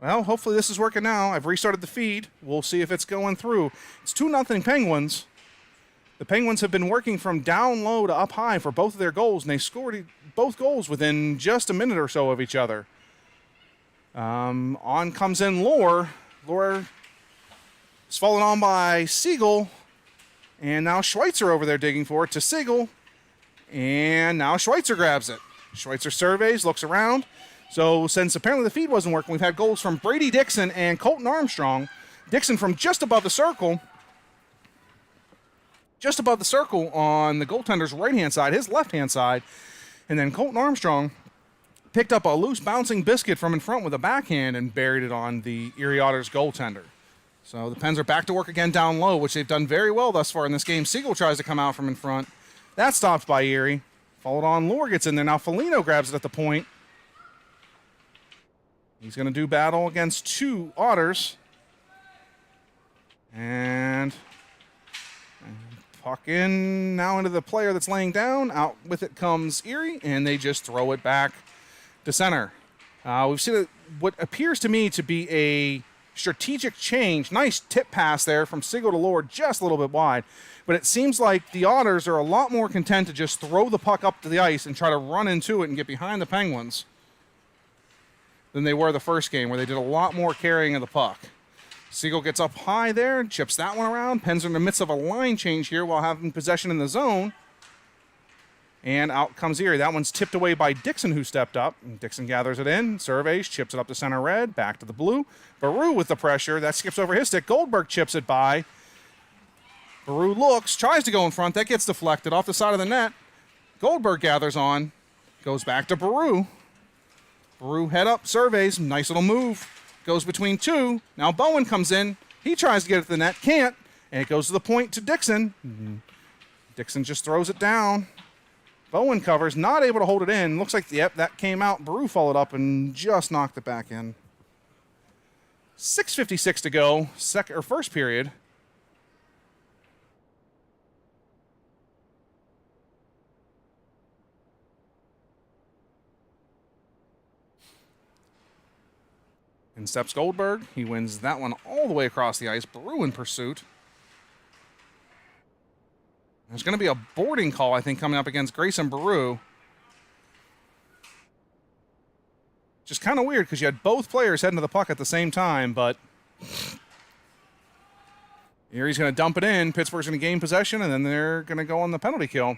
Well, hopefully this is working now. I've restarted the feed. We'll see if it's going through. It's 2-0 Penguins. The Penguins have been working from down low to up high for both of their goals, and they scored both goals within just a minute or so of each other. On comes in Lohr. Lohr is fallen on by Siegel, and now Schweitzer over there digging for it to Siegel, and now Schweitzer grabs it. Schweitzer surveys, looks around. So since apparently the feed wasn't working, we've had goals from Brady Dixon and Colton Armstrong. Dixon from just above the circle on the goaltender's right-hand side, his left-hand side. And then Colton Armstrong picked up a loose bouncing biscuit from in front with a backhand and buried it on the Erie Otters goaltender. So the Pens are back to work again down low, which they've done very well thus far in this game. Siegel tries to come out from in front. That's stopped by Erie. Followed on, Lohr gets in there. Now Foligno grabs it at the point. He's going to do battle against two Otters. And puck in now into the player that's laying down. Out with it comes Erie, and they just throw it back to center. We've seen what appears to me to be a strategic change. Nice tip pass there from Siegel to Lohr, just a little bit wide. But it seems like the Otters are a lot more content to just throw the puck up to the ice and try to run into it and get behind the Penguins than they were the first game, where they did a lot more carrying of the puck. Siegel gets up high there, chips that one around. Pens are in the midst of a line change here while having possession in the zone. And out comes Erie. That one's tipped away by Dixon, who stepped up. And Dixon gathers it in, surveys, chips it up to center red, back to the blue. Baru with the pressure. That skips over his stick. Goldberg chips it by. Baru looks, tries to go in front. That gets deflected off the side of the net. Goldberg gathers on, goes back to Baru. Baru head up, surveys, nice little move. Goes between two. Now Bowen comes in. He tries to get it to the net, can't. And it goes to the point to Dixon. Dixon just throws it down. Bowen covers, not able to hold it in. Looks like, yep, that came out. Baru followed up and just knocked it back in. 6:56 to go, first period. In steps Goldberg. He wins that one all the way across the ice. Baru in pursuit. There's going to be a boarding call, I think, coming up against Grayson Baru. Just kind of weird because you had both players heading to the puck at the same time, but Erie's going to dump it in. Pittsburgh's going to gain possession, and then they're going to go on the penalty kill.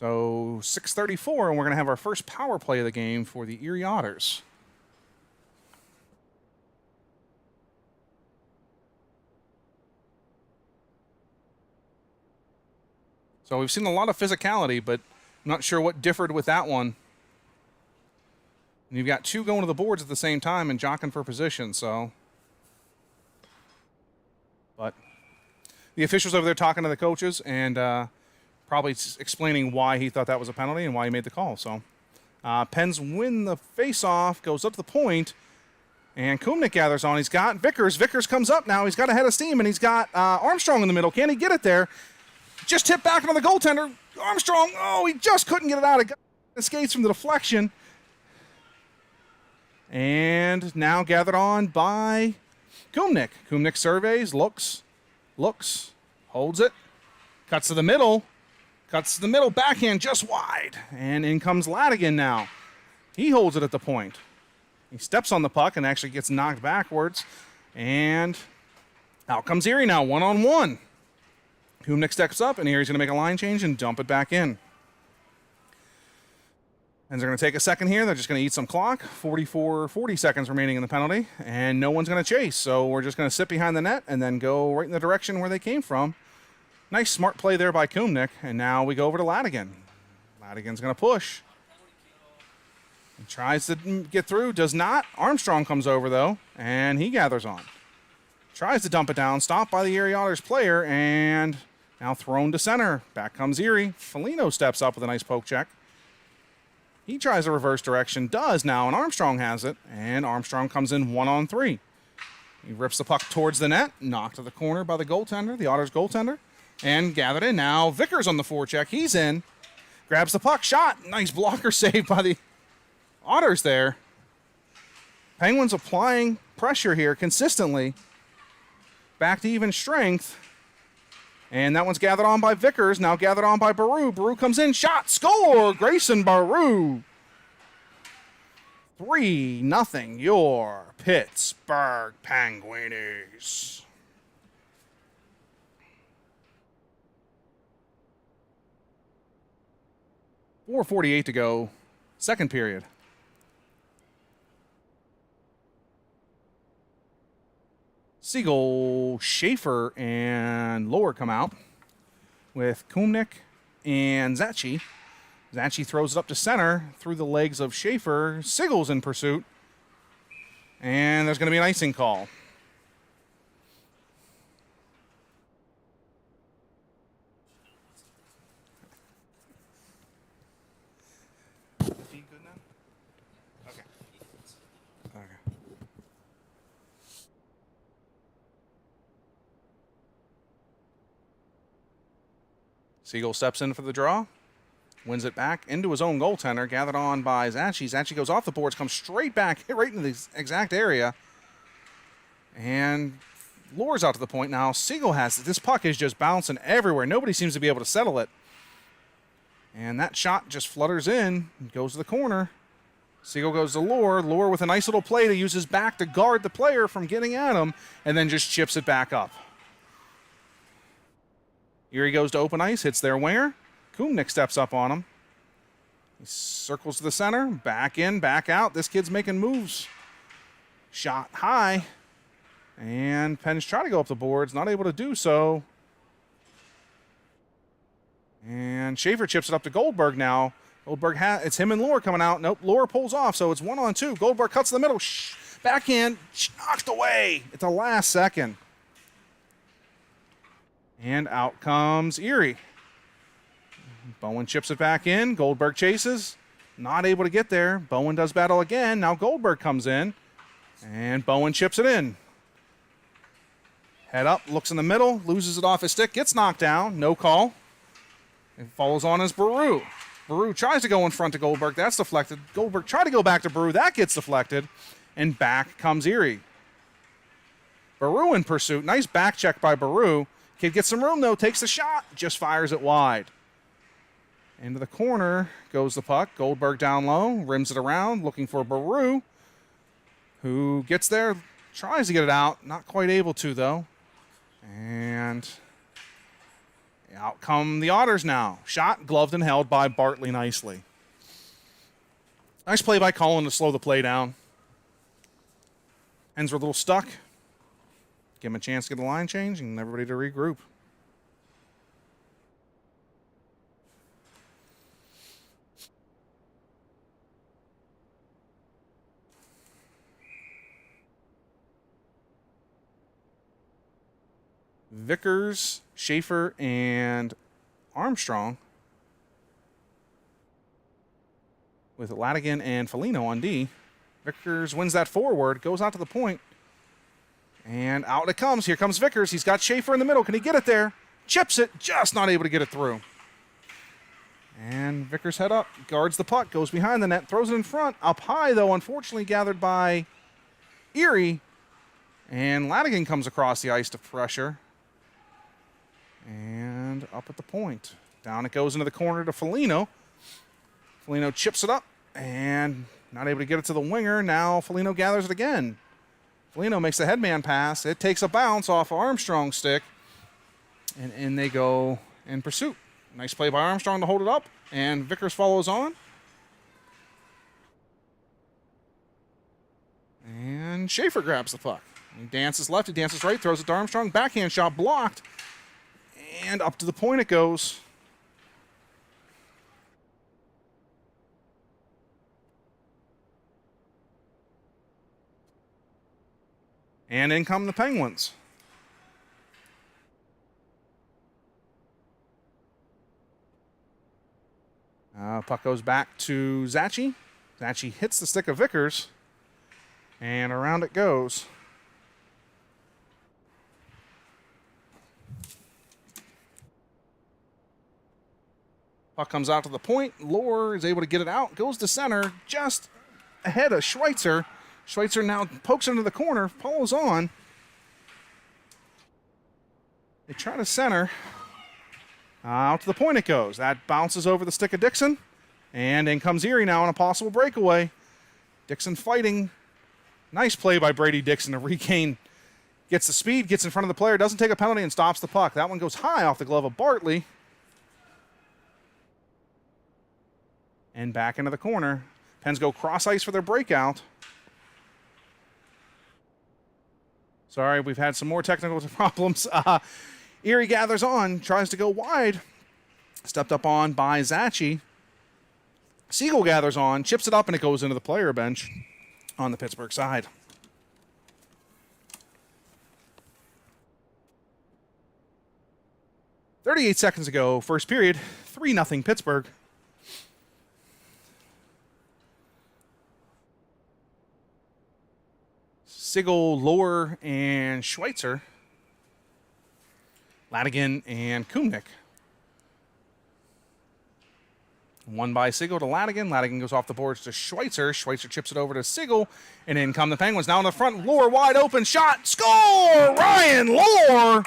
So 6:34, and we're going to have our first power play of the game for the Erie Otters. So we've seen a lot of physicality, but I'm not sure what differed with that one. And you've got two going to the boards at the same time and jockeying for position, so. But the officials over there talking to the coaches and probably explaining why he thought that was a penalty and why he made the call. So Pens win the face-off, goes up to the point, and Kumnik gathers on. He's got Vickers. Vickers comes up now. He's got a head of steam, and he's got Armstrong in the middle. Can he get it there? Just tipped back on the goaltender. Armstrong, he just couldn't get it out. It escapes from the deflection. And now gathered on by Kumnik. Kumnik surveys, looks, holds it, cuts to the middle, backhand just wide. And in comes Ladigan now. He holds it at the point. He steps on the puck and actually gets knocked backwards. And out comes Erie now, one-on-one. Kumnik steps up, and Erie's going to make a line change and dump it back in. And they're going to take a second here. They're just going to eat some clock. 40 seconds remaining in the penalty, and no one's going to chase. So we're just going to sit behind the net and then go right in the direction where they came from. Nice, smart play there by Kumnik, and now we go over to Ladigan. Ladigan's going to push. He tries to get through, does not. Armstrong comes over, though, and he gathers on. Tries to dump it down, stopped by the Erie Otters player, and now thrown to center. Back comes Erie. Foligno steps up with a nice poke check. He tries a reverse direction, does now, and Armstrong has it, and Armstrong comes in 1-on-3. He rips the puck towards the net, knocked to the corner by the goaltender, the Otters goaltender, and gathered in. Now Vickers on the forecheck. He's in, grabs the puck, shot. Nice blocker save by the Otters there. Penguins applying pressure here consistently. Back to even strength. And that one's gathered on by Vickers, now gathered on by Baru. Baru comes in, shot, score! Grayson Baru. 3-0 your Pittsburgh Penguins. .448 to go, second period. Siegel, Schaefer, and Lohr come out with Kumnik and Zachi. Zachi throws it up to center through the legs of Schaefer. Siegel's in pursuit. And there's going to be an icing call. Feet good now? Okay. Okay. Siegel steps in for the draw. Wins it back into his own goaltender, gathered on by Zachi. Zachi goes off the boards, comes straight back, hit right into the exact area. And Lohr's out to the point now. Siegel has it. This puck is just bouncing everywhere. Nobody seems to be able to settle it. And that shot just flutters in, goes to the corner. Siegel goes to Lohr. Lohr with a nice little play to use his back to guard the player from getting at him, and then just chips it back up. Erie goes to open ice, hits their winger. Kumnik steps up on him. He circles to the center, back in, back out. This kid's making moves. Shot high. And Penn's trying to go up the boards, not able to do so. And Schaefer chips it up to Goldberg now. Goldberg, it's him and Lohr coming out. Nope, Lohr pulls off, so it's 1-on-2. Goldberg cuts the middle. Backhand, knocked away at the last second. And out comes Erie. Bowen chips it back in. Goldberg chases. Not able to get there. Bowen does battle again. Now Goldberg comes in. And Bowen chips it in. Head up, looks in the middle, loses it off his stick, gets knocked down. No call. It follows on as Baru. Baru tries to go in front to Goldberg. That's deflected. Goldberg tried to go back to Baru. That gets deflected. And back comes Erie. Baru in pursuit. Nice back check by Baru. Kid gets some room, though. Takes the shot. Just fires it wide. Into the corner goes the puck. Goldberg down low. Rims it around. Looking for Baru. Who gets there. Tries to get it out. Not quite able to, though. And out come the Otters now. Shot, gloved, and held by Bartley nicely. Nice play by Cullen to slow the play down. Hens were a little stuck. Give him a chance to get the line change and everybody to regroup. Vickers, Schaefer, and Armstrong with Ladigan and Foligno on D. Vickers wins that forward, goes out to the point, and out it comes. Here comes Vickers. He's got Schaefer in the middle. Can he get it there? Chips it, just not able to get it through. And Vickers head up, guards the puck, goes behind the net, throws it in front. Up high, though, unfortunately gathered by Erie. And Ladigan comes across the ice to pressure. And up at the point. Down it goes into the corner to Foligno. Foligno chips it up and not able to get it to the winger. Now Foligno gathers it again. Foligno makes the headman pass. It takes a bounce off Armstrong's stick. And in they go in pursuit. Nice play by Armstrong to hold it up. And Vickers follows on. And Schaefer grabs the puck. He dances left, he dances right, throws it to Armstrong. Backhand shot blocked. And up to the point it goes. And in come the Penguins. Puck goes back to Zachi. Zachi hits the stick of Vickers. And around it goes. Puck comes out to the point. Lohr is able to get it out. Goes to center. Just ahead of Schweitzer. Schweitzer now pokes into the corner, follows on. They try to center. Out to the point it goes. That bounces over the stick of Dixon. And in comes Erie now on a possible breakaway. Dixon fighting. Nice play by Brady Dixon to regain. Gets the speed, gets in front of the player, doesn't take a penalty, and stops the puck. That one goes high off the glove of Bartley. And back into the corner. Pens go cross ice for their breakout. Sorry, we've had some more technical problems. Erie gathers on, tries to go wide. Stepped up on by Zachi. Siegel gathers on, chips it up, and it goes into the player bench on the Pittsburgh side. .38 seconds ago, first period, 3-0 Pittsburgh. Siegel, Lohr, and Schweitzer. Ladigan and Kumnick. One by Siegel to Ladigan. Ladigan goes off the boards to Schweitzer. Schweitzer chips it over to Siegel. And in come the Penguins. Now in the front. Lohr wide open. Shot. Score! Ryan Lohr!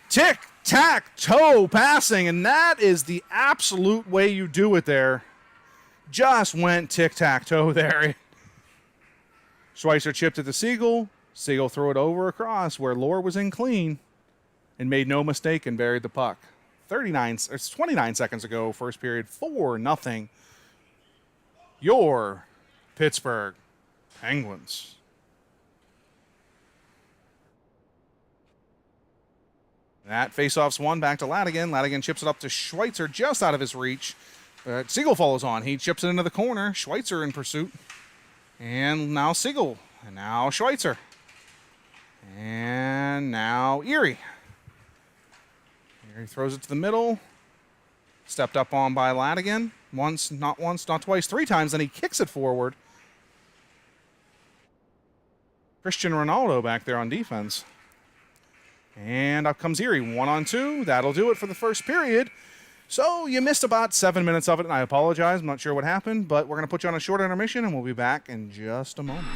Tic-tac-toe passing. And that is the absolute way you do it there. Just went tic-tac-toe there. Schweitzer chipped it to Siegel. Siegel threw it over across where Lohr was in clean and made no mistake and buried the puck. 29 seconds ago, first period, 4-0. Your Pittsburgh Penguins. That faceoff's won back to Ladigan. Ladigan chips it up to Schweitzer just out of his reach. Siegel follows on. He chips it into the corner. Schweitzer in pursuit. And now Siegel. And now Schweitzer. And now Erie. Erie throws it to the middle. Stepped up on by Ladigan. Once, not twice, 3 times. Then he kicks it forward. Christian Ronaldo back there on defense. And up comes Erie. 1-on-2. That'll do it for the first period. So you missed about 7 minutes of it, and I apologize. I'm not sure what happened, but we're going to put you on a short intermission, and we'll be back in just a moment.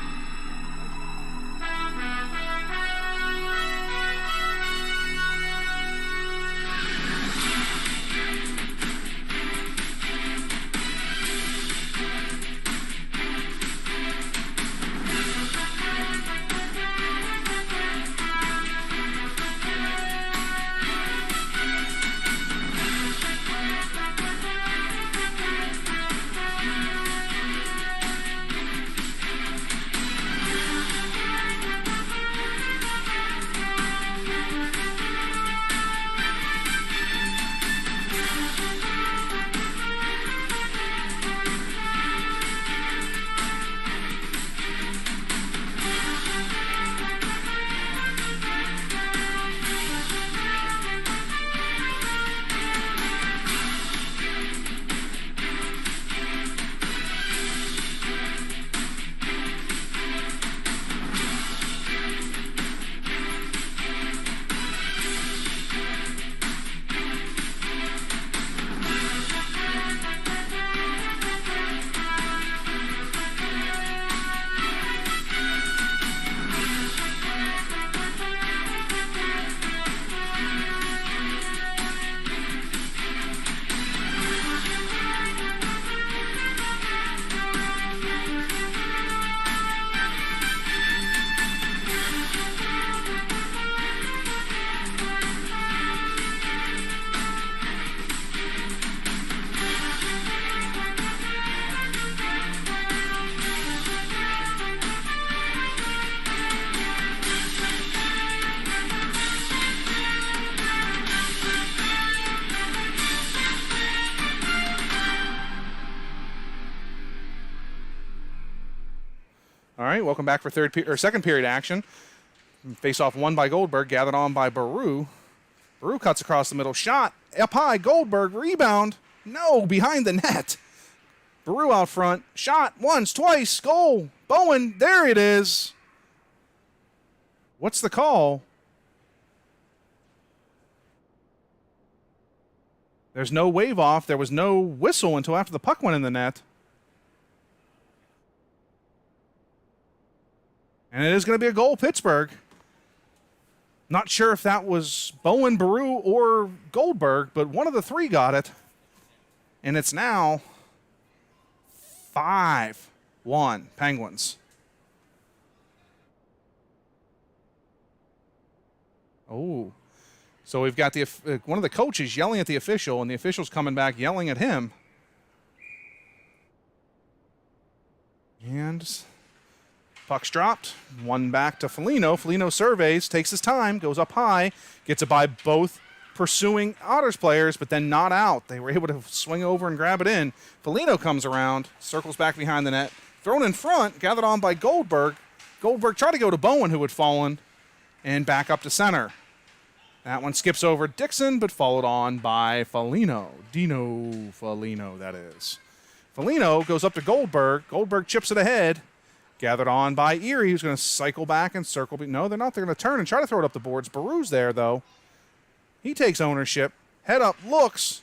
All right, welcome back for second period action. Face-off won by Goldberg, gathered on by Baru. Baru cuts across the middle, shot up high, Goldberg, rebound. No, behind the net. Baru out front, shot once, twice, goal. Bowen, there it is. What's the call? There's no wave off. There was no whistle until after the puck went in the net. And it is going to be a goal, Pittsburgh. Not sure if that was Bowen, Baru, or Goldberg, but one of the three got it. And it's now 5-1 Penguins. Oh. So we've got one of the coaches yelling at the official, and the official's coming back yelling at him. And puck's dropped. One back to Foligno. Foligno surveys, takes his time, goes up high, gets it by both pursuing Otters players, but then not out. They were able to swing over and grab it in. Foligno comes around, circles back behind the net, thrown in front, gathered on by Goldberg. Goldberg tried to go to Bowen, who had fallen, and back up to center. That one skips over Dixon, but followed on by Foligno. Dino Foligno, that is. Foligno goes up to Goldberg. Goldberg chips it ahead. Gathered on by Erie, who's going to cycle back and circle. No, they're not. They're going to turn and try to throw it up the boards. Baru's there, though. He takes ownership. Head up, looks.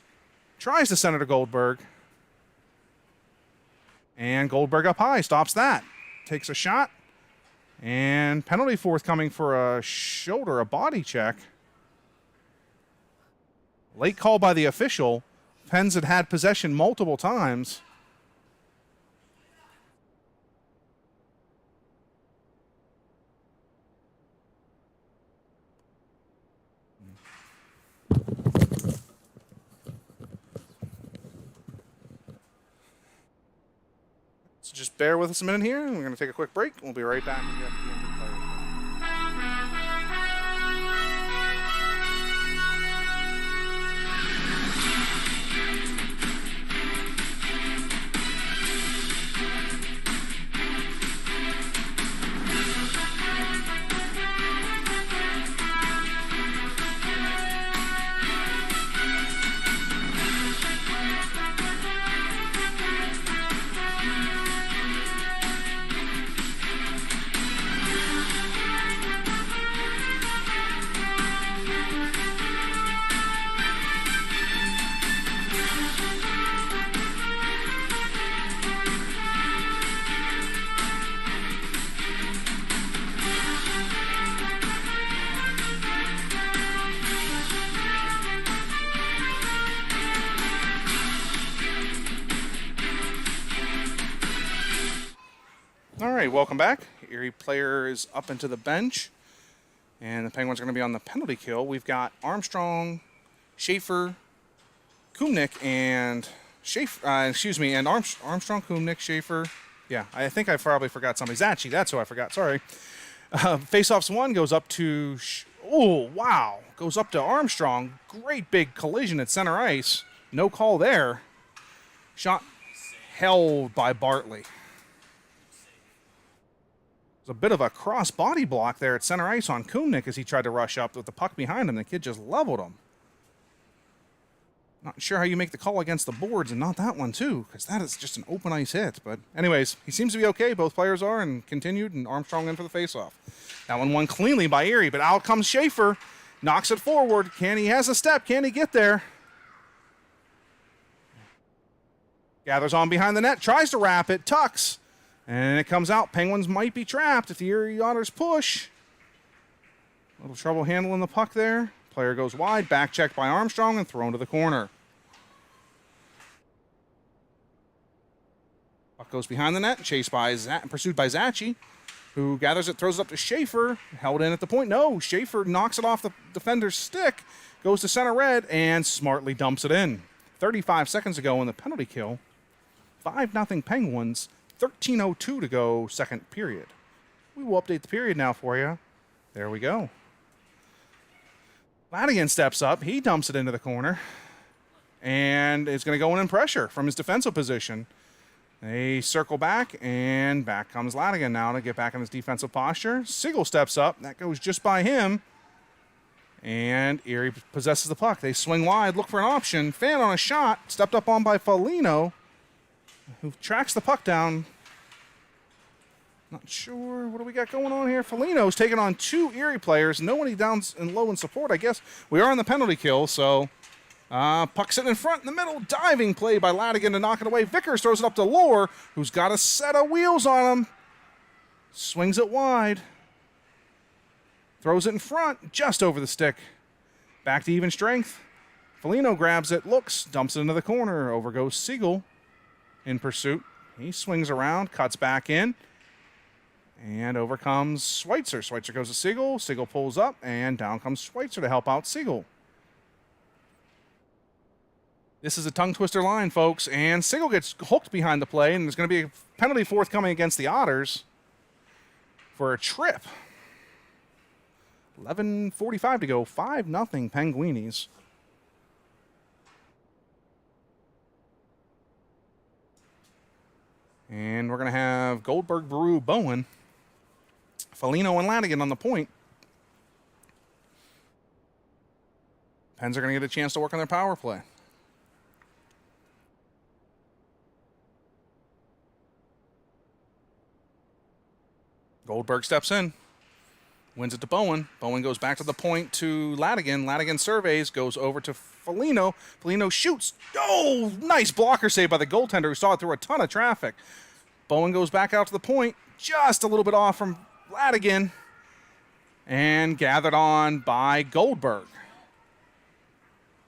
Tries to center to Goldberg. And Goldberg up high. Stops that. Takes a shot. And penalty forthcoming for a shoulder, a body check. Late call by the official. Pens had possession multiple times. So just bear with us a minute here. We're going to take a quick break. We'll be right back. All right, welcome back. Erie player is up into the bench, and the Penguins are going to be on the penalty kill. We've got Armstrong, Schaefer, Kumnick, and Armstrong, Kumnick, Schaefer. Yeah, I think I probably forgot somebody. Zachy, that's who I forgot. Sorry. Face-offs one goes up to, goes up to Armstrong. Great big collision at center ice. No call there. Shot held by Bartley. There's a bit of a cross-body block there at center ice on Kumnick as he tried to rush up with the puck behind him. The kid just leveled him. Not sure how you make the call against the boards and not that one, too, because that is just an open ice hit. But anyways, he seems to be okay. Both players are, and continued, and Armstrong in for the faceoff. That one won cleanly by Erie, but out comes Schaefer. Knocks it forward. He has a step. Can he get there? Gathers on behind the net. Tries to wrap it. Tucks. And it comes out. Penguins might be trapped if the Erie Otters push. A little trouble handling the puck there. Player goes wide. Back checked by Armstrong and thrown to the corner. Puck goes behind the net. Pursued by Zachy, who gathers it, throws it up to Schaefer. Held in at the point. No, Schaefer knocks it off the defender's stick. Goes to center red and smartly dumps it in. 35 seconds ago in the penalty kill. 5-0 Penguins. 13:02 to go, second period. We will update the period now for you. There we go. Ladigan steps up. He dumps it into the corner. And is going to go in pressure from his defensive position. They circle back, and back comes Ladigan now to get back in his defensive posture. Sigel steps up. That goes just by him. And Erie possesses the puck. They swing wide, look for an option. Fan on a shot. Stepped up on by Foligno, who tracks the puck down. Not sure. What do we got going on here? Foligno's taking on two Erie players. Nobody down and low in support, I guess. We are on the penalty kill, so puck sitting in front in the middle. Diving play by Ladigan to knock it away. Vickers throws it up to Lohr, who's got a set of wheels on him. Swings it wide. Throws it in front, just over the stick. Back to even strength. Foligno grabs it, looks, dumps it into the corner. Over goes Siegel in pursuit. He swings around, cuts back in. And over comes Schweitzer. Schweitzer goes to Siegel. Siegel pulls up, and down comes Schweitzer to help out Siegel. This is a tongue twister line, folks, and Siegel gets hooked behind the play, and there's going to be a penalty forthcoming against the Otters for a trip. 11:45 to go, 5-0 Penguinis. And we're going to have Goldberg, Baru, Bowen, Foligno, and Lanigan on the point. Pens are going to get a chance to work on their power play. Goldberg steps in, wins it to Bowen. Bowen goes back to the point to Lanigan. Lanigan surveys, goes over to Foligno. Foligno shoots. Oh, nice blocker save by the goaltender who saw it through a ton of traffic. Bowen goes back out to the point, just a little bit off from Lanigan, and gathered on by Goldberg.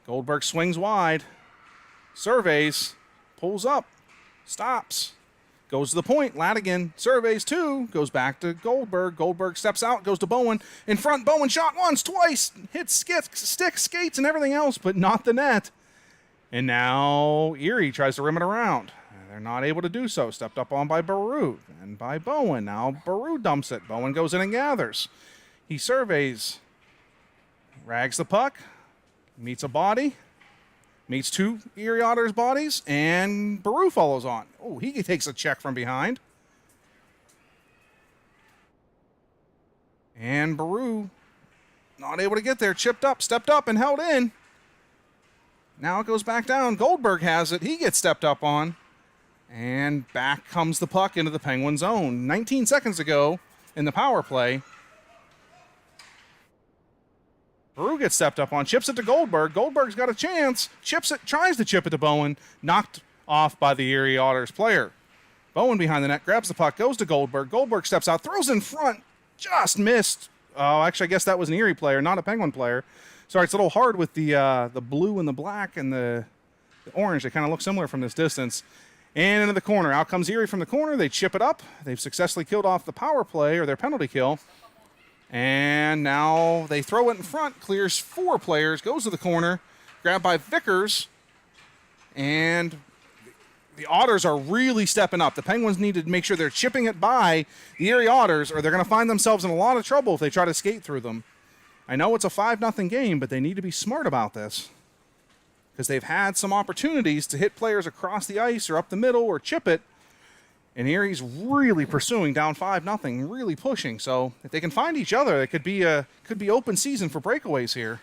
Goldberg swings wide, surveys, pulls up, stops. Goes to the point. Lanigan surveys two. Goes back to Goldberg. Goldberg steps out. Goes to Bowen. In front. Bowen shot once, twice. Hits sticks, skates, and everything else, but not the net. And now Erie tries to rim it around. They're not able to do so. Stepped up on by Baru and by Bowen. Now Baru dumps it. Bowen goes in and gathers. He surveys. Rags the puck. Meets a body. Meets two Erie Otters bodies, and Baru follows on. Oh, he takes a check from behind. And Baru, not able to get there, chipped up, stepped up, and held in. Now it goes back down. Goldberg has it. He gets stepped up on. And back comes the puck into the Penguin zone. 19 seconds ago in the power play. Baru gets stepped up on, chips it to Goldberg. Goldberg's got a chance, chips it, tries to chip it to Bowen, knocked off by the Erie Otters player. Bowen behind the net, grabs the puck, goes to Goldberg. Goldberg steps out, throws in front, just missed. Oh, actually, I guess that was an Erie player, not a Penguin player. Sorry, it's a little hard with the blue and the black and the orange. They kind of look similar from this distance. And into the corner. Out comes Erie from the corner. They chip it up. They've successfully killed off the power play, or their penalty kill. And now they throw it in front, clears four players, goes to the corner, grabbed by Vickers, and the Otters are really stepping up. The Penguins need to make sure they're chipping it by the Erie Otters, or they're going to find themselves in a lot of trouble if they try to skate through them. I know it's a 5-0 game, but they need to be smart about this because they've had some opportunities to hit players across the ice or up the middle or chip it. And Erie's really pursuing down 5-0, really pushing. So if they can find each other, it could be open season for breakaways here.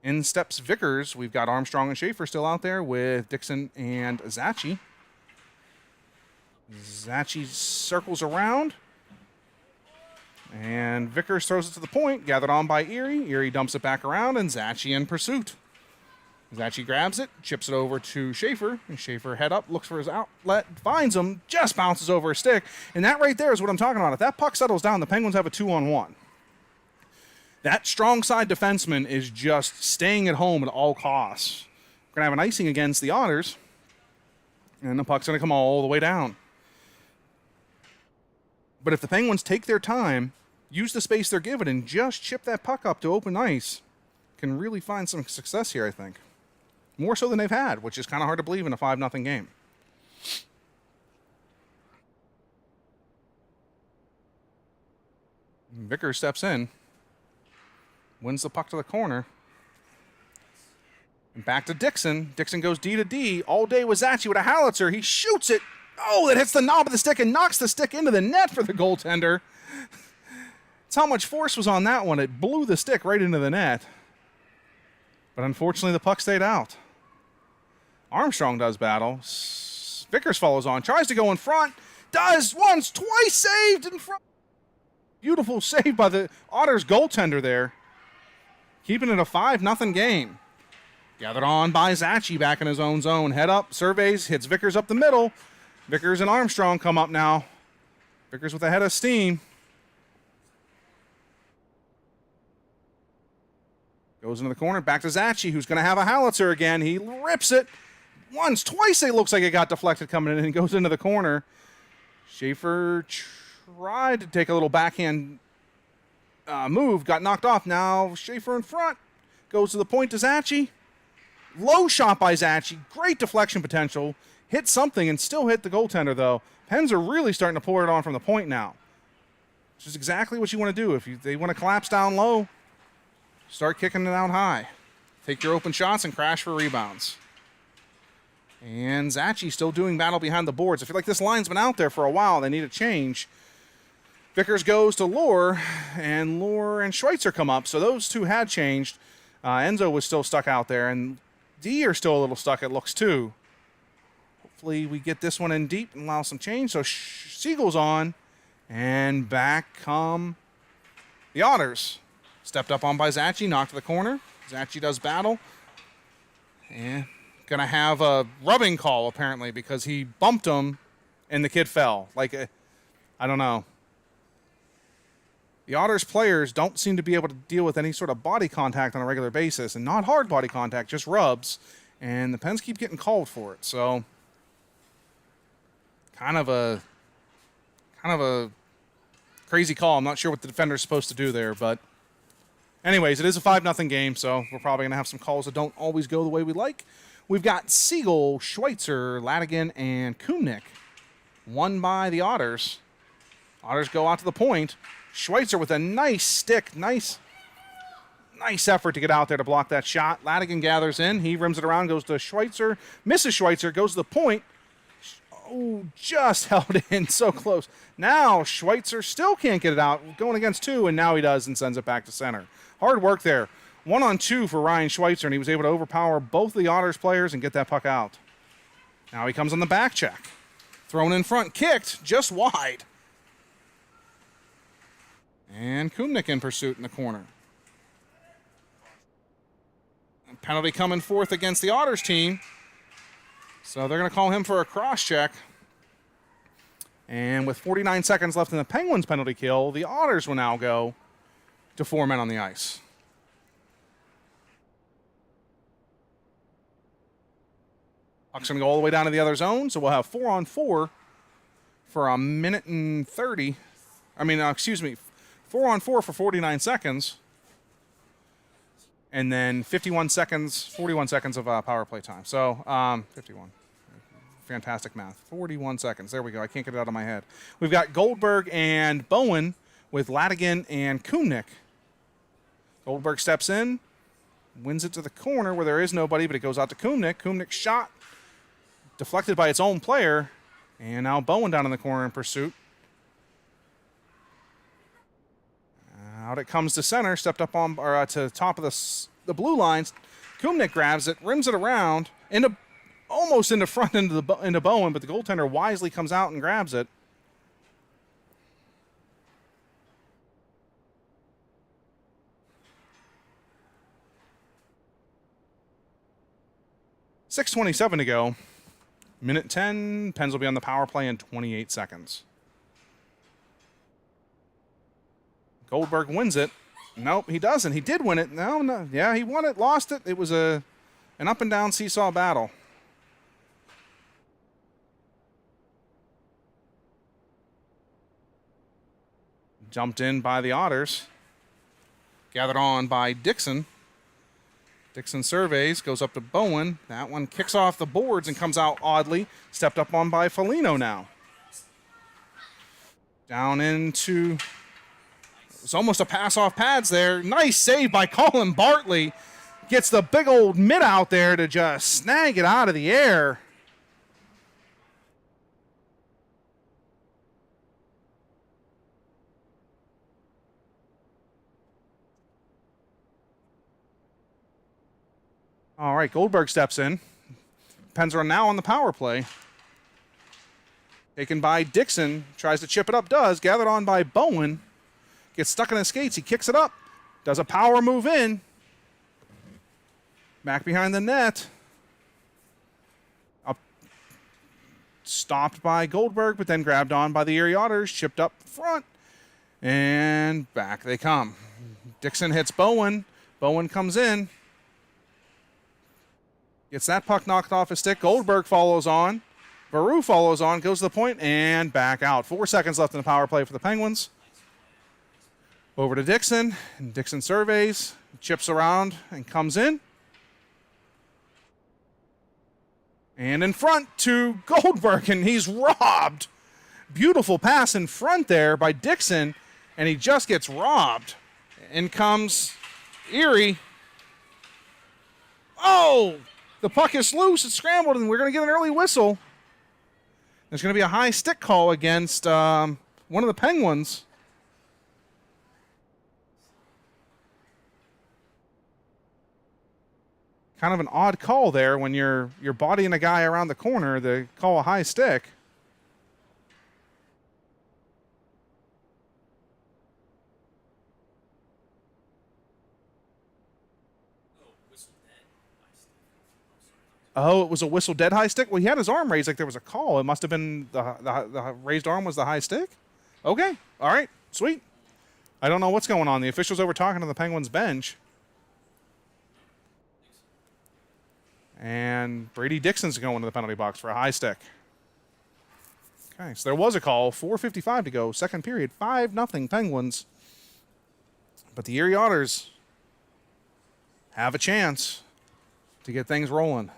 In steps Vickers. We've got Armstrong and Schaefer still out there with Dixon and Zachi. Zachi circles around. And Vickers throws it to the point, gathered on by Erie. Erie dumps it back around, and Zachi in pursuit. Zachi grabs it, chips it over to Schaefer, and Schaefer head up, looks for his outlet, finds him, just bounces over a stick. And that right there is what I'm talking about. If that puck settles down, the Penguins have a 2-on-1. That strong side defenseman is just staying at home at all costs. We're going to have an icing against the Otters, and the puck's going to come all the way down. But if the Penguins take their time, use the space they're given, and just chip that puck up to open ice, can really find some success here, I think. More so than they've had, which is kind of hard to believe in a 5-0 game. Vickers steps in, wins the puck to the corner. And back to Dixon. Dixon goes D to D. All day with Zachi with a howitzer. He shoots it. Oh, that hits the knob of the stick and knocks the stick into the net for the goaltender. That's how much force was on that one. It blew the stick right into the net. But unfortunately, the puck stayed out. Armstrong does battle. Vickers follows on. Tries to go in front. Does once, twice saved in front. Beautiful save by the Otters goaltender there. Keeping it a 5-0 game. Gathered on by Zachi back in his own zone. Head up, surveys, hits Vickers up the middle. Vickers and Armstrong come up now. Vickers with a head of steam. Goes into the corner, back to Zachy, who's going to have a howitzer again. He rips it. Once, twice it looks like it got deflected coming in and goes into the corner. Schaefer tried to take a little backhand move, got knocked off. Now Schaefer in front. Goes to the point to Zachy. Low shot by Zachy. Great deflection potential. Hit something and still hit the goaltender, though. Pens are really starting to pour it on from the point now. Which is exactly what you want to do. If they want to collapse down low, start kicking it out high. Take your open shots and crash for rebounds. And Zachy still doing battle behind the boards. I feel like this line's been out there for a while. They need a change. Vickers goes to Lohr, and Lohr and Schweitzer come up. So those two had changed. Enzo was still stuck out there, and D are still a little stuck, it looks, too. Hopefully we get this one in deep and allow some change. So Siegel's on, and back come the Otters. Stepped up on by Zachy, knocked to the corner. Zachy does battle. And going to have a rubbing call, apparently, because he bumped him and the kid fell. I don't know. The Otters players don't seem to be able to deal with any sort of body contact on a regular basis, and not hard body contact, just rubs. And the Pens keep getting called for it. So kind of a crazy call. I'm not sure what the defender's supposed to do there, but anyways, it is a 5-0 game, so we're probably going to have some calls that don't always go the way we like. We've got Siegel, Schweitzer, Ladigan, and Kumnick. Won by the Otters. Otters go out to the point. Schweitzer with a nice stick, nice effort to get out there to block that shot. Ladigan gathers in. He rims it around, goes to Schweitzer. Misses Schweitzer, goes to the point. Oh, just held in so close. Now Schweitzer still can't get it out, going against two, and now he does and sends it back to center. Hard work there. 1-on-2 for Ryan Schweitzer, and he was able to overpower both the Otters players and get that puck out. Now he comes on the back check. Thrown in front, kicked just wide. And Kumnick in pursuit in the corner. Penalty coming forth against the Otters team. So they're going to call him for a cross check. And with 49 seconds left in the Penguins penalty kill, the Otters will now go to 4 men on the ice. Puck's going to go all the way down to the other zone, so we'll have 4-on-4 for a minute and 30. 4-on-4 for 49 seconds. And then 41 seconds of power play time. So 51. Fantastic math. 41 seconds. There we go. I can't get it out of my head. We've got Goldberg and Bowen with Ladigan and Kumnick. Goldberg steps in, wins it to the corner where there is nobody, but it goes out to Kumnick. Kumnick's shot deflected by its own player. And now Bowen down in the corner in pursuit. Out it comes to center, stepped up on to the top of the blue lines. Kumnick grabs it, rims it around, almost into front into Bowen, but the goaltender wisely comes out and grabs it. .6:27 to go. Minute 10. Pens will be on the power play in 28 seconds. Goldberg wins it. Nope, he doesn't. He did win it. No. Yeah, he won it, lost it. It was an up and down seesaw battle. Jumped in by the Otters. Gathered on by Dixon. Dixon surveys, goes up to Bowen. That one kicks off the boards and comes out oddly. Stepped up on by Foligno now. Down into... It's almost a pass off pads there. Nice save by Colin Bartley. Gets the big old mitt out there to just snag it out of the air. All right, Goldberg steps in. Pens are now on the power play. Taken by Dixon. Tries to chip it up, does. Gathered on by Bowen. Gets stuck in his skates. He kicks it up. Does a power move in. Back behind the net. Up. stopped by Goldberg, but then grabbed on by the Erie Otters, chipped up front, and back they come. Dixon hits Bowen. Bowen comes in. Gets that puck knocked off his stick. Goldberg follows on. Baru follows on, goes to the point, and back out. 4 seconds left in the power play for the Penguins. Over to Dixon, and Dixon surveys, chips around, and comes in. And in front to Goldberg, and he's robbed. Beautiful pass in front there by Dixon, and he just gets robbed. In comes Erie. Oh, the puck is loose. It's scrambled, and we're going to get an early whistle. There's going to be a high stick call against one of the Penguins. Kind of an odd call there when you're bodying a guy around the corner. They call a high stick. Oh, it was a whistle dead high stick? Well, he had his arm raised like there was a call. It must have been the raised arm was the high stick? Okay. All right. Sweet. I don't know what's going on. The officials over talking to the Penguins bench. And Brady Dixon's going to the penalty box for a high stick. Okay, so there was a call. 4:55 to go. Second period. 5-0 Penguins. But the Erie Otters have a chance to get things rolling.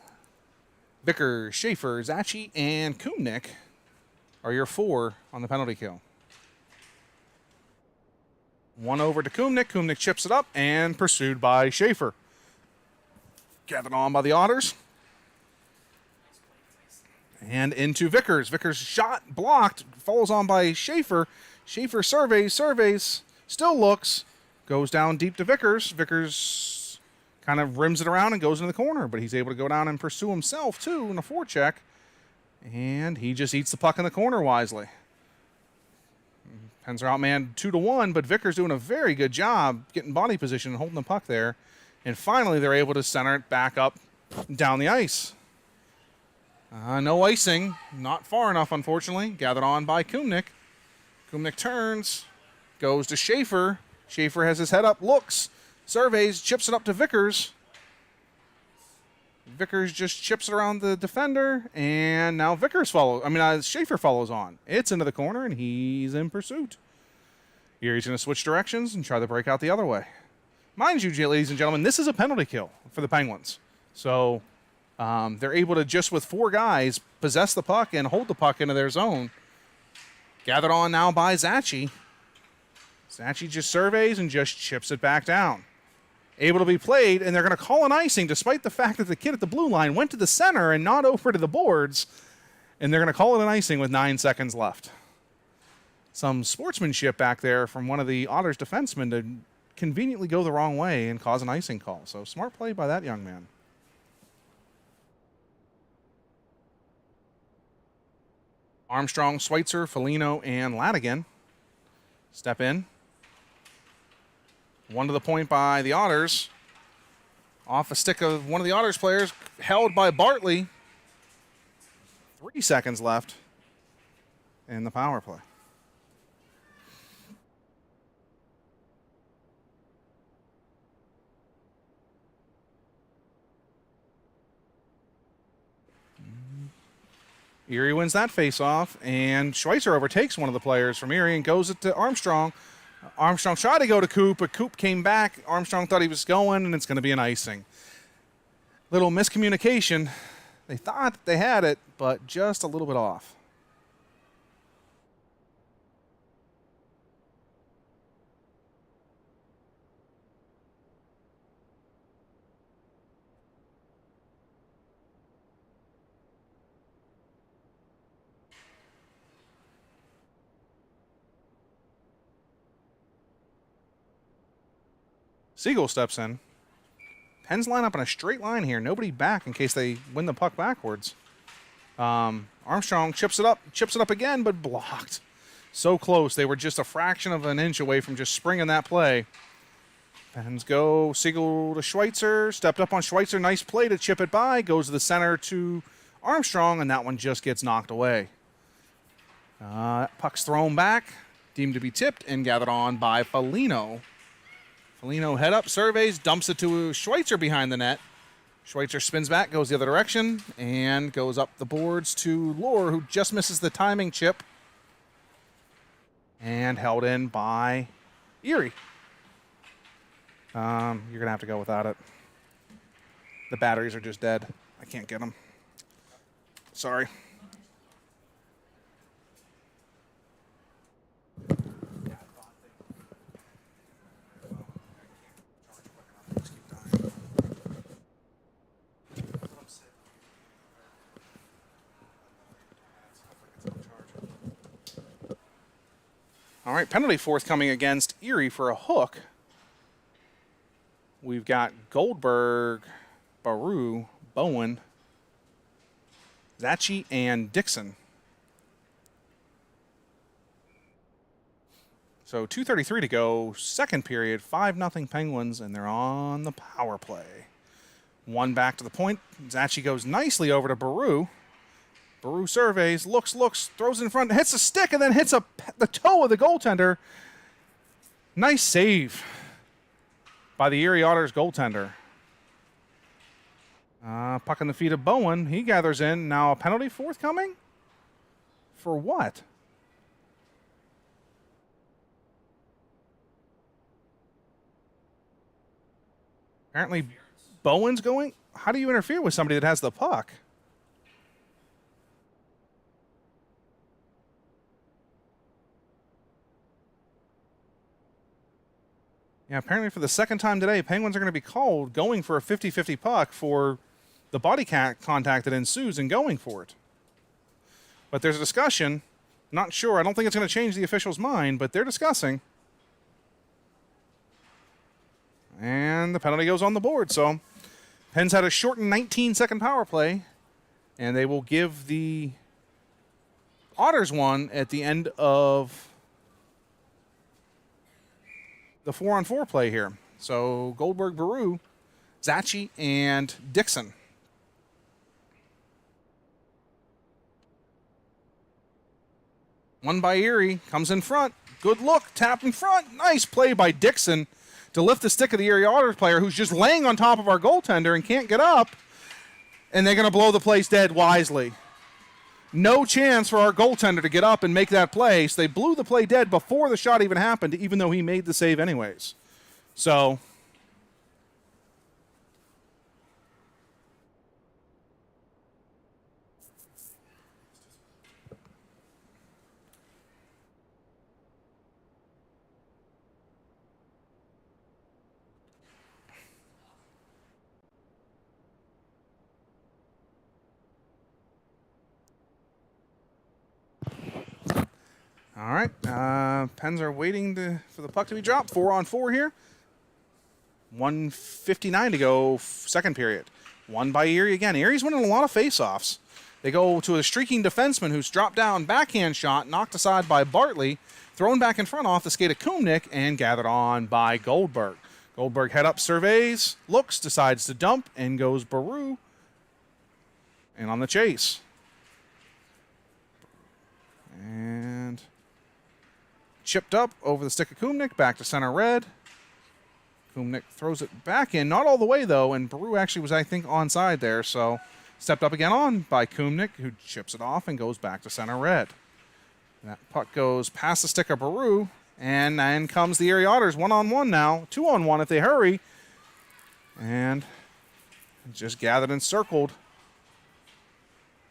Vickers, Schaefer, Zachi, and Kumnik are your 4 on the penalty kill. One over to Kumnik. Kumnik chips it up and pursued by Schaefer. Gathered on by the Otters. And into Vickers. Vickers' shot blocked. Falls on by Schaefer. Schaefer surveys. Still looks. Goes down deep to Vickers. Vickers kind of rims it around and goes into the corner. But he's able to go down and pursue himself, too, in a forecheck. And he just eats the puck in the corner wisely. Pens are outmanned 2-1, but Vickers doing a very good job getting body position and holding the puck there. And finally, they're able to center it back up down the ice. No icing. Not far enough, unfortunately. Gathered on by Kumnik. Kumnik turns. Goes to Schaefer. Schaefer has his head up. Looks. Surveys. Chips it up to Vickers. Vickers just chips it around the defender. And now Schaefer follows on. It's into the corner, and he's in pursuit. Erie's going to switch directions and try to break out the other way. Mind you, ladies and gentlemen, this is a penalty kill for the Penguins. So they're able to, just with 4 guys, possess the puck and hold the puck into their zone. Gathered on now by Zachi. Zachi just surveys and just chips it back down. Able to be played, and they're going to call an icing despite the fact that the kid at the blue line went to the center and not over to the boards. And they're going to call it an icing with 9 seconds left. Some sportsmanship back there from one of the Otters defensemen to conveniently go the wrong way and cause an icing call. So smart play by that young man. Armstrong, Schweitzer, Foligno, and Ladigan step in. One to the point by the Otters. Off a stick of one of the Otters players, held by Bartley. 3 seconds left in the power play. Erie wins that face-off, and Schweitzer overtakes one of the players from Erie and goes it to Armstrong. Armstrong tried to go to Coop, but Coop came back. Armstrong thought he was going, and it's going to be an icing. Little miscommunication. They thought they had it, but just a little bit off. Siegel steps in. Pens line up in a straight line here. Nobody back in case they win the puck backwards. Armstrong chips it up again, but blocked. So close. They were just a fraction of an inch away from just springing that play. Pens go. Siegel to Schweitzer. Stepped up on Schweitzer. Nice play to chip it by. Goes to the center to Armstrong, and that one just gets knocked away. Puck's thrown back, deemed to be tipped, and gathered on by Foligno. Foligno head up, surveys, dumps it to Schweitzer behind the net. Schweitzer spins back, goes the other direction, and goes up the boards to Lohr, who just misses the timing chip. And held in by Erie. You're going to have to go without it. The batteries are just dead. I can't get them. Sorry. All right, penalty forthcoming against Erie for a hook. We've got Goldberg, Baru, Bowen, Zachi, and Dixon. So 2:33 to go, second period, 5-0 Penguins, and they're on the power play. One back to the point. Zachi goes nicely over to Baru. Baru surveys, looks, throws it in front, hits a stick, and then hits the toe of the goaltender. Nice save by the Erie Otters goaltender. Puck in the feet of Bowen. He gathers in. Now a penalty forthcoming? For what? Apparently Bowen's going. How do you interfere with somebody that has the puck? Yeah, apparently for the second time today, Penguins are going to be called going for a 50-50 puck for the body contact that ensues and going for it. But there's a discussion. Not sure. I don't think it's going to change the official's mind, but they're discussing. And the penalty goes on the board. So Pens had a shortened 19-second power play, and they will give the Otters one at the end of the 4-on-4 play here. So Goldberg, Baru, Zachi, and Dixon. One by Erie, comes in front. Good look, tapped in front. Nice play by Dixon to lift the stick of the Erie Otters player who's just laying on top of our goaltender and can't get up. And they're going to blow the place dead wisely. No chance for our goaltender to get up and make that play. So they blew the play dead before the shot even happened, even though he made the save anyways. So all right, Pens are waiting for the puck to be dropped. 4-on-4 here. 1:59 to go, second period. One by Erie again. Erie's winning a lot of faceoffs. They go to a streaking defenseman who's dropped down, backhand shot, knocked aside by Bartley, thrown back in front off the skate of Kumnick, and gathered on by Goldberg. Goldberg head up, surveys, looks, decides to dump, and goes Baru. And on the chase. And chipped up over the stick of Kumnick, back to center red. Kumnick throws it back in, not all the way though, and Baru actually was, I think, onside there, so stepped up again on by Kumnick, who chips it off and goes back to center red. That puck goes past the stick of Baru, and then comes the Erie Otters, 1-on-1 now, 2-on-1 if they hurry, and just gathered and circled.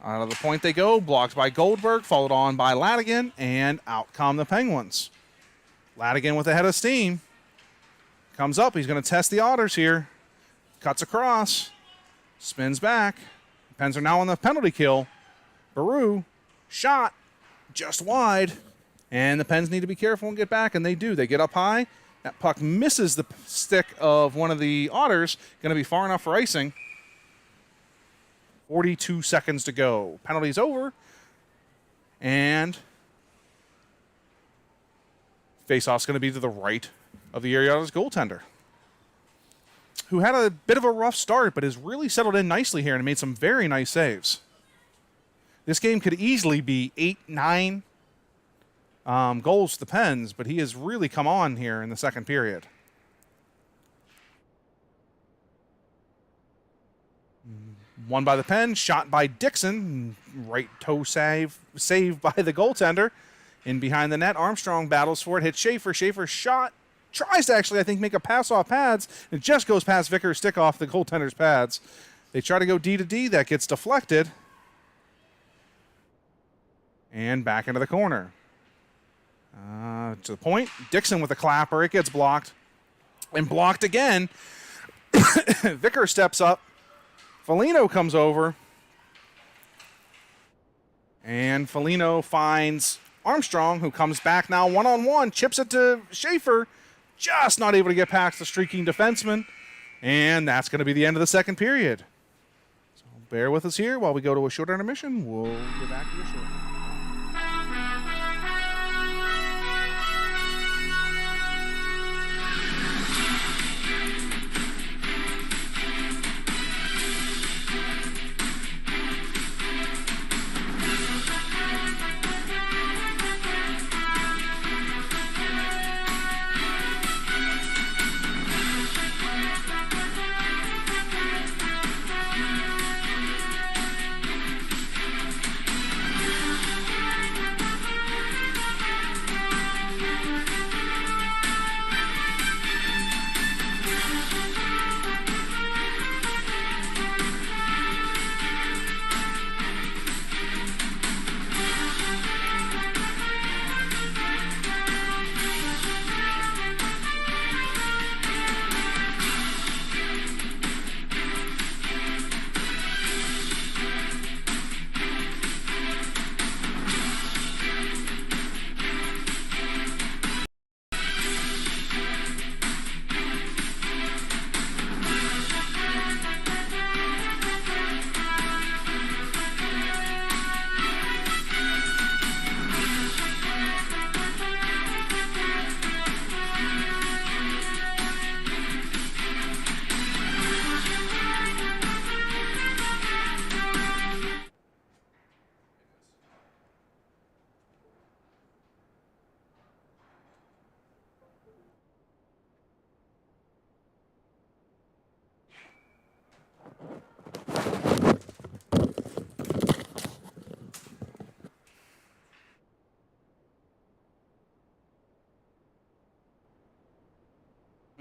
Out of the point they go, blocked by Goldberg, followed on by Ladigan, and out come the Penguins. Ladigan with a head of steam. Comes up, he's going to test the Otters here. Cuts across, spins back. Pens are now on the penalty kill. Baru, shot, just wide. And the Pens need to be careful and get back, and they do. They get up high. That puck misses the stick of one of the Otters. Going to be far enough for icing. 42 seconds to go. Penalty's over. And faceoff's going to be to the right of the Erie Otters goaltender, who had a bit of a rough start, but has really settled in nicely here and made some very nice saves. This game could easily be 8-9 goals to the Pens, but he has really come on here in the second period. Won by the Pen, shot by Dixon, right toe save by the goaltender. In behind the net, Armstrong battles for it, hits Schaefer. Schaefer's shot tries to actually, I think, make a pass off pads. It just goes past Vickers' stick off the goaltender's pads. They try to go D to D. That gets deflected. And back into the corner. To the point. Dixon with a clapper. It gets blocked. And blocked again. Vickers steps up. Foligno comes over. And Foligno finds Armstrong, who comes back now one-on-one, chips it to Schaefer, just not able to get past the streaking defenseman, and that's going to be the end of the second period. So bear with us here while we go to a short intermission. We'll get back to you shortly.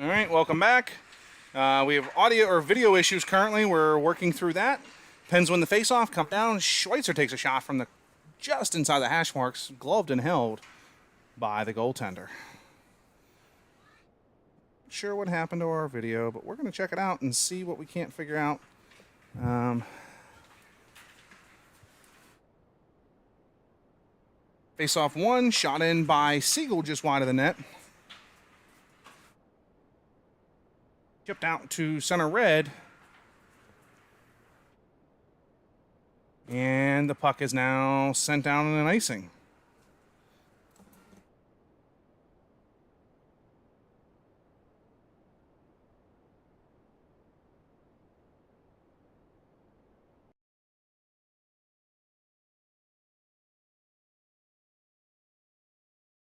All right, welcome back. We have audio or video issues currently. We're working through that. Pens win the faceoff, come down. Schweitzer takes a shot from the just inside the hash marks, gloved and held by the goaltender. Not sure what happened to our video, but we're going to check it out and see what we can't figure out. Faceoff one, shot in by Siegel just wide of the net. Chipped out to center red. And the puck is now sent down in an icing.